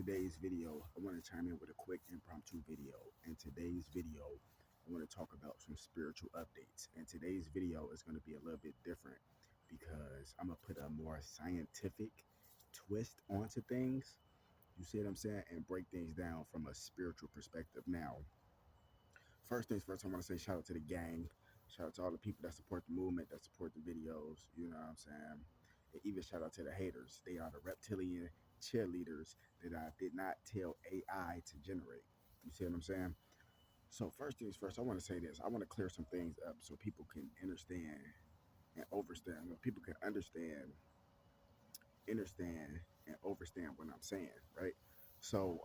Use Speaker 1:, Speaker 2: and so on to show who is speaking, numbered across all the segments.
Speaker 1: today's video, I want to chime in with a quick impromptu video. In today's video, I want to talk about some spiritual updates. And today's video is going to be a little bit different because I'm going to put a more scientific twist onto things. You see what I'm saying? And break things down from a spiritual perspective. Now, first things first, I want to say shout out to the gang. Shout out to all the people that support the movement, that support the videos. You know what I'm saying? And even shout out to the haters. They are the reptilian cheerleaders that I did not tell AI to generate. You see what I'm saying? So first things first, I want to say this. I want to clear some things up so people can understand and overstand. People can understand, and overstand what I'm saying, right? So,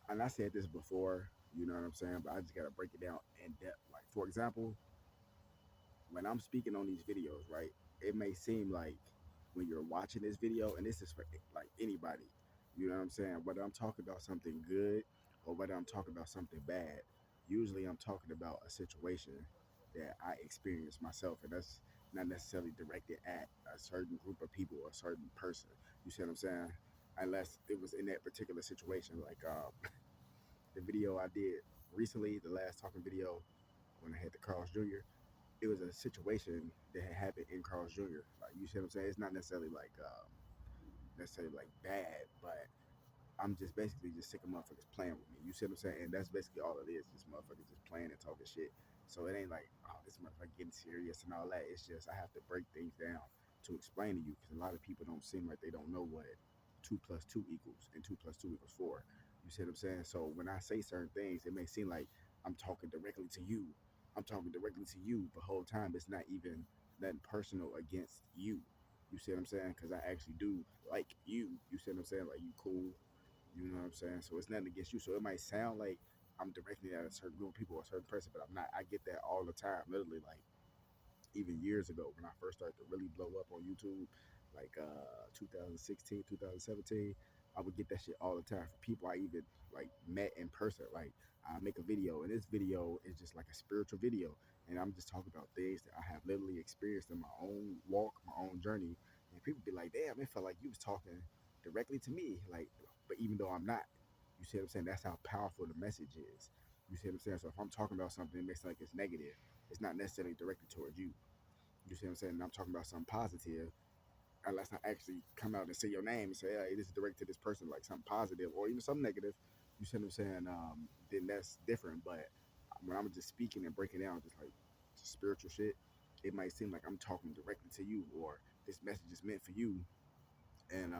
Speaker 1: and I said this before, you know what I'm saying, but I just gotta break it down in depth. Like, for example, when I'm speaking on these videos, right, it may seem like when you're watching this video, and this is for like anybody, you know what I'm saying, whether I'm talking about something good or whether I'm talking about something bad, usually I'm talking about a situation that I experienced myself, and that's not necessarily directed at a certain group of people or a certain person. You see what I'm saying? Unless it was in that particular situation, like the video I did recently, the last talking video when I had the Carl's Jr., it was a situation that had happened in Carl's Jr. Like, you see what I'm saying? It's not necessarily like bad, but I'm just basically just sick of motherfuckers playing with me. You see what I'm saying? And that's basically all it is. Just motherfuckers just playing and talking shit. So it ain't like, oh, this motherfucker getting serious and all that. It's just I have to break things down to explain to you because a lot of people don't seem like they don't know what 2 plus 2 equals and 2 plus 2 equals 4. You see what I'm saying? So when I say certain things, it may seem like I'm talking directly to you. I'm talking directly to you, but the whole time it's not even nothing personal against you. You see what I'm saying? Because I actually do like you. You see what I'm saying? Like, you cool. You know what I'm saying? So it's nothing against you. So it might sound like I'm directly at a certain group of people or a certain person, but I'm not. I get that all the time. Literally, like even years ago when I first started to really blow up on YouTube, like 2016, 2017, I would get that shit all the time from people I even like met in person. Like, I make a video, and this video is just like a spiritual video, and I'm just talking about things that I have literally experienced in my own walk, my own journey, and people be like, "Damn, it felt like you was talking directly to me," like, but even though I'm not. You see what I'm saying? That's how powerful the message is. You see what I'm saying? So if I'm talking about something that makes it like it's negative, it's not necessarily directed towards you. You see what I'm saying? And I'm talking about something positive, unless I actually come out and say your name and say, hey, this is directed to this person, like something positive or even something negative. You see what I'm saying? Then that's different. But when I'm just speaking and breaking down just like spiritual shit, it might seem like I'm talking directly to you or this message is meant for you. And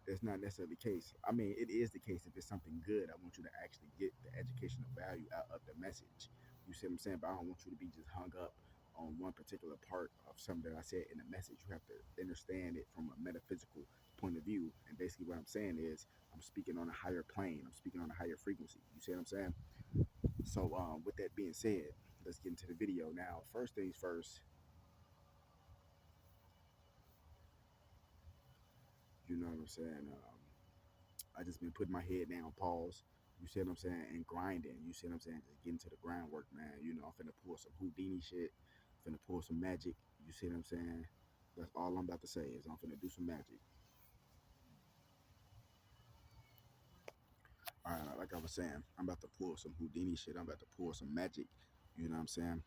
Speaker 1: that's not necessarily the case. I mean, it is the case if it's something good. I want you to actually get the educational value out of the message. You see what I'm saying? But I don't want you to be just hung up on one particular part of something that I said in the message. You have to understand it from a metaphysical point of view. And basically, what I'm saying is, I'm speaking on a higher plane. I'm speaking on a higher frequency. You see what I'm saying? So, with that being said, let's get into the video now. First things first. You know what I'm saying? I just been putting my head down, pause. You see what I'm saying? And grinding. You see what I'm saying? Just getting to the groundwork, man. You know, I'm finna pull some Houdini shit. Finna pull some magic. You see what I'm saying? That's all I'm about to say is I'm finna do some magic. All right, like I was saying, I'm about to pull some Houdini shit. I'm about to pull some magic. You know what I'm saying?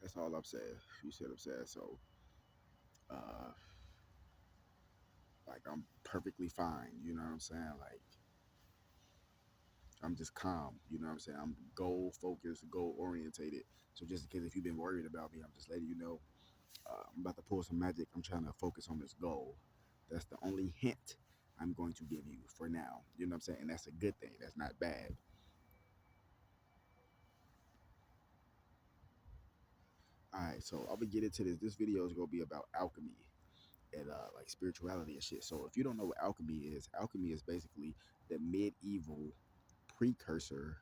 Speaker 1: That's all I'm saying. You see what I'm saying? So, uh, like, I'm perfectly fine. You know what I'm saying? Like, I'm just calm. You know what I'm saying? I'm goal focused, goal orientated. So just in case if you've been worried about me, I'm just letting you know I'm about to pull some magic. I'm trying to focus on this goal. That's the only hint I'm going to give you for now. You know what I'm saying? And that's a good thing. That's not bad. All right, so I'll be getting to this. This video is gonna be about alchemy and like spirituality and shit. So if you don't know what alchemy is basically the medieval precursor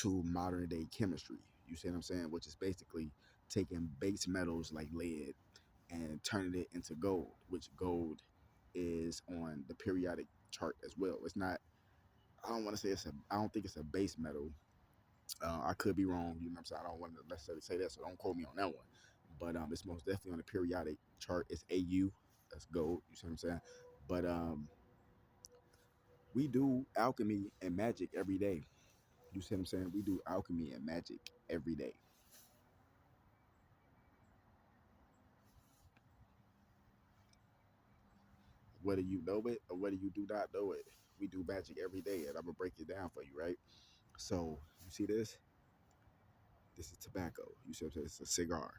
Speaker 1: to modern day chemistry. You see what I'm saying? Which is basically taking base metals like lead and turning it into gold, which gold is on the periodic chart as well. It's not, I don't want to say it's a, I don't think it's a base metal. I could be wrong. You know what I'm saying? I don't want to necessarily say that, so don't quote me on that one. But it's most definitely on the periodic chart. It's AU. That's gold. You see what I'm saying? But we do alchemy and magic every day. You see what I'm saying? We do alchemy and magic every day. Whether you know it or whether you do not know it, we do magic every day, and I'm gonna break it down for you, right? So you see this? This is tobacco. You see what I'm saying? It's a cigar,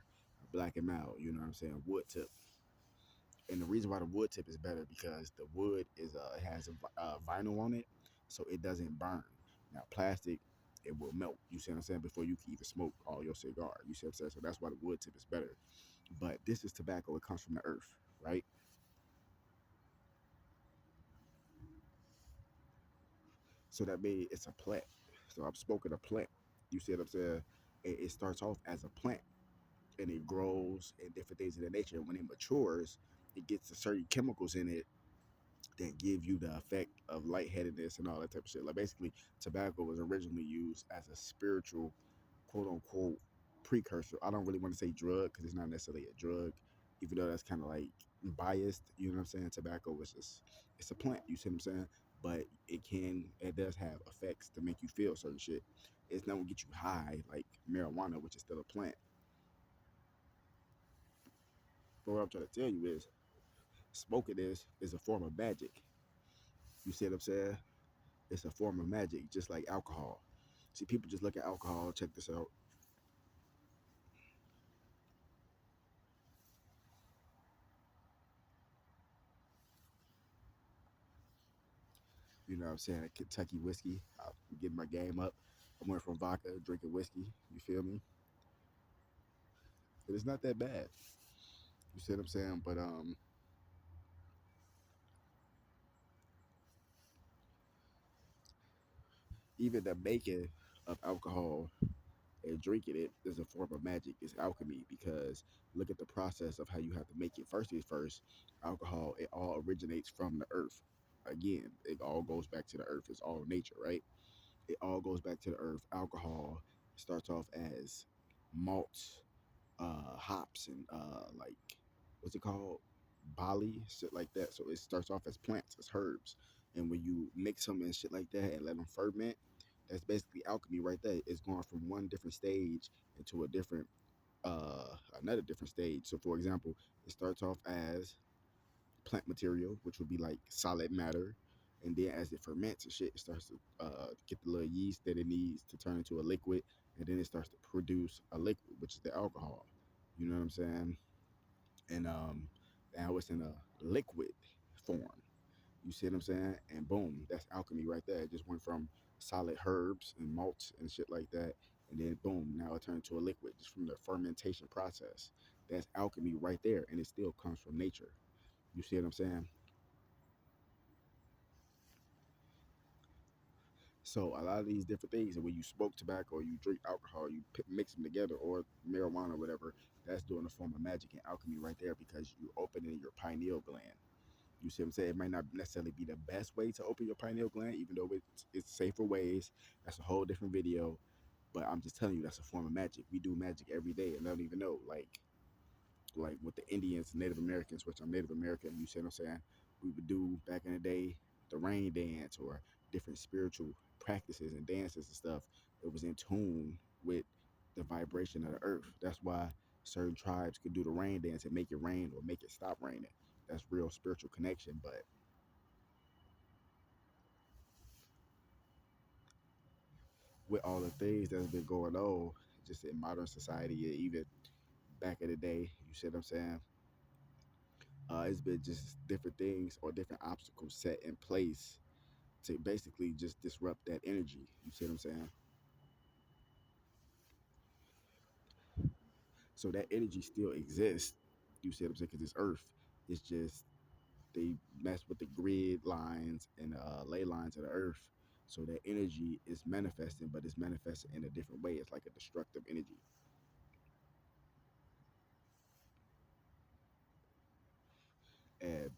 Speaker 1: black and mild. You know what I'm saying? Wood tip. And the reason why the wood tip is better because the wood is has a vinyl on it, so it doesn't burn. Now plastic, it will melt. You see what I'm saying? Before you can even smoke all your cigar. You see what I'm saying? So that's why the wood tip is better. But this is tobacco. It comes from the earth, right? So that means it's a plant. So I'm smoking a plant. You see what I'm saying? It starts off as a plant and it grows and different things of that nature. And when it matures, it gets a certain chemicals in it that give you the effect of lightheadedness and all that type of shit. Like basically, tobacco was originally used as a spiritual, quote unquote, precursor. I don't really want to say drug because it's not necessarily a drug, even though that's kind of like biased. You know what I'm saying? Tobacco was just it's a plant. You see what I'm saying? But it does have effects to make you feel certain shit. It's not gonna get you high like marijuana, which is still a plant. But what I'm trying to tell you is smoking is a form of magic. You see what I'm saying? It's a form of magic, just like alcohol. See, people just look at alcohol. Check this out. You know what I'm saying? Kentucky whiskey. I'm getting my game up. I went from vodka, drinking whiskey. You feel me? But it's not that bad. You see what I'm saying? But even the making of alcohol and drinking it is a form of magic. It's alchemy because look at the process of how you have to make it. First things first, alcohol, it all originates from the earth. Again, it all goes back to the earth. It's all nature, right? It all goes back to the earth. Alcohol starts off as malts, hops, and like what's it called? Bali, shit like that. So it starts off as plants, as herbs, and when you mix them and shit like that and let them ferment, that's basically alchemy right there. It's going from one different stage into a different, another different stage. So for example, it starts off as plant material, which would be like solid matter. And then as it ferments and shit, it starts to get the little yeast that it needs to turn into a liquid. And then it starts to produce a liquid, which is the alcohol. You know what I'm saying? And now it's in a liquid form. You see what I'm saying? And boom, that's alchemy right there. It just went from solid herbs and malts and shit like that. And then boom, now it turned into a liquid just from the fermentation process. That's alchemy right there. And it still comes from nature. You see what I'm saying? So a lot of these different things, and when you smoke tobacco or you drink alcohol, you mix them together, or marijuana, or whatever, that's doing a form of magic and alchemy right there because you're opening your pineal gland. You see what I'm saying? It might not necessarily be the best way to open your pineal gland, even though it's safer ways. That's a whole different video. But I'm just telling you, that's a form of magic. We do magic every day, and I don't even know. Like with the Indians, Native Americans, which I'm Native American, you see what I'm saying? We would do back in the day the rain dance or different spiritual practices and dances and stuff. It was in tune with the vibration of the earth. That's why certain tribes could do the rain dance and make it rain or make it stop raining. That's real spiritual connection. But with all the things that's been going on, just in modern society, and even back in the day, you see what I'm saying? It's been just different things or different obstacles set in place to basically just disrupt that energy. You see what I'm saying? So that energy still exists. You see what I'm saying? Because it's Earth. It's just they mess with the grid lines and ley lines of the Earth. So that energy is manifesting, but it's manifesting in a different way. It's like a destructive energy. And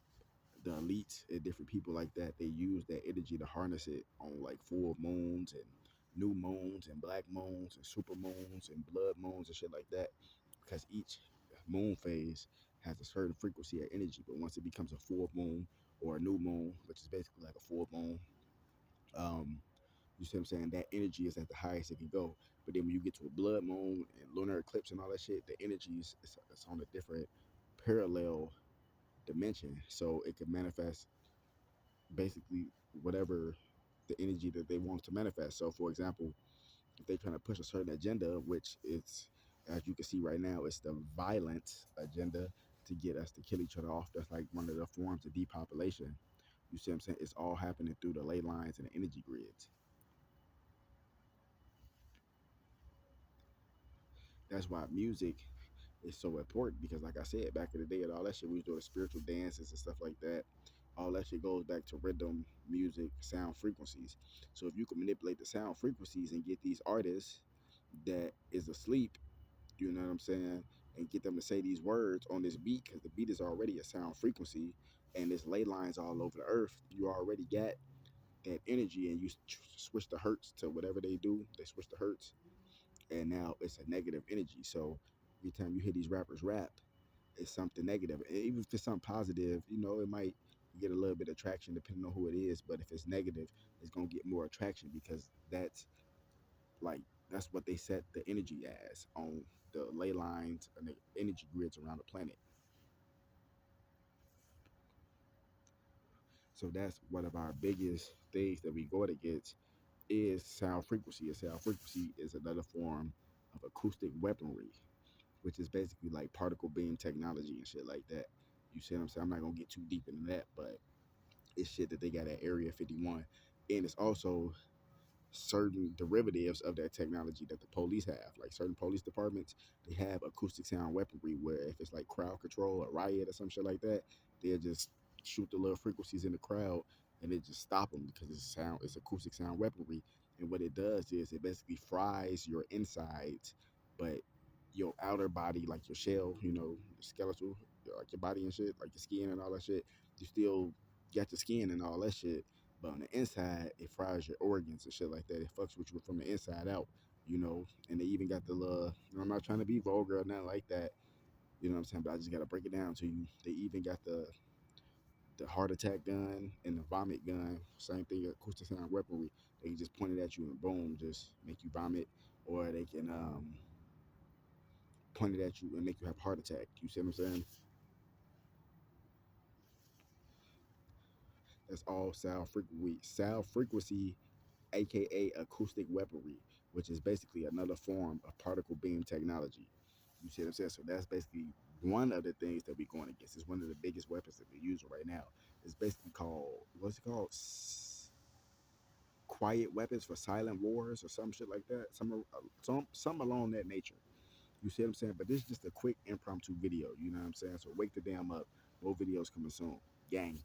Speaker 1: the elites and different people like that, they use that energy to harness it on like full moons and new moons and black moons and super moons and blood moons and shit like that, because each moon phase has a certain frequency of energy. But once it becomes a full moon or a new moon, which is basically like a full moon, um, you see what I'm saying? That energy is at the highest it can go. But then when you get to a blood moon and lunar eclipse and all that shit, the energy is on a different parallel dimension. So it could manifest basically whatever the energy that they want to manifest. So, for example, if they're trying to push a certain agenda, which it's, as you can see right now, it's the violent agenda to get us to kill each other off. That's like one of the forms of depopulation. You see what I'm saying? It's all happening through the ley lines and the energy grids. That's why music is so important because, like I said, back in the day and all that shit, we was doing spiritual dances and stuff like that. All that shit goes back to rhythm, music, sound frequencies. So if you can manipulate the sound frequencies and get these artists that is asleep, you know what I'm saying, and get them to say these words on this beat, because the beat is already a sound frequency and there's ley lines all over the earth. You already got that energy, and you switch the hertz to whatever they do. They switch the hertz, and now it's a negative energy. So every time you hear these rappers rap, it's something negative. And even if it's something positive, you know, it might get a little bit of traction depending on who it is. But if it's negative, it's gonna get more attraction because like that's what they set the energy as on the ley lines and the energy grids around the planet. So that's one of our biggest things that we go against is sound frequency. And sound frequency is another form of acoustic weaponry, which is basically like particle beam technology and shit like that. You see what I'm saying? I'm not gonna get too deep into that, but it's shit that they got at Area 51, and it's also certain derivatives of that technology that the police have. Like certain police departments, they have acoustic sound weaponry where if it's like crowd control or riot or some shit like that, they'll just shoot the little frequencies in the crowd and it just stop them because it's acoustic sound weaponry. And what it does is it basically fries your insides, but your outer body, like your shell, you know, your skeletal, like your body and shit, like your skin and all that shit, you still got your skin and all that shit, but on the inside, it fries your organs and shit like that. It fucks with you from the inside out, you know. And they even got the little, I'm not trying to be vulgar or nothing like that, you know what I'm saying? But I just gotta break it down to you. They even got the heart attack gun and the vomit gun. Same thing, acoustic sound weaponry. They can just point it at you and boom, just make you vomit, or they can point it at you and make you have a heart attack. You see what I'm saying? That's all sound frequency. Sound frequency, aka acoustic weaponry, which is basically another form of particle beam technology. You see what I'm saying? So that's basically one of the things that we're going against. It's one of the biggest weapons that we're using right now. It's basically called, what's it called? Quiet weapons for silent wars or some shit like that. Some along that nature. You see what I'm saying? But this is just a quick impromptu video. You know what I'm saying? So wake the damn up. More videos coming soon. Gang.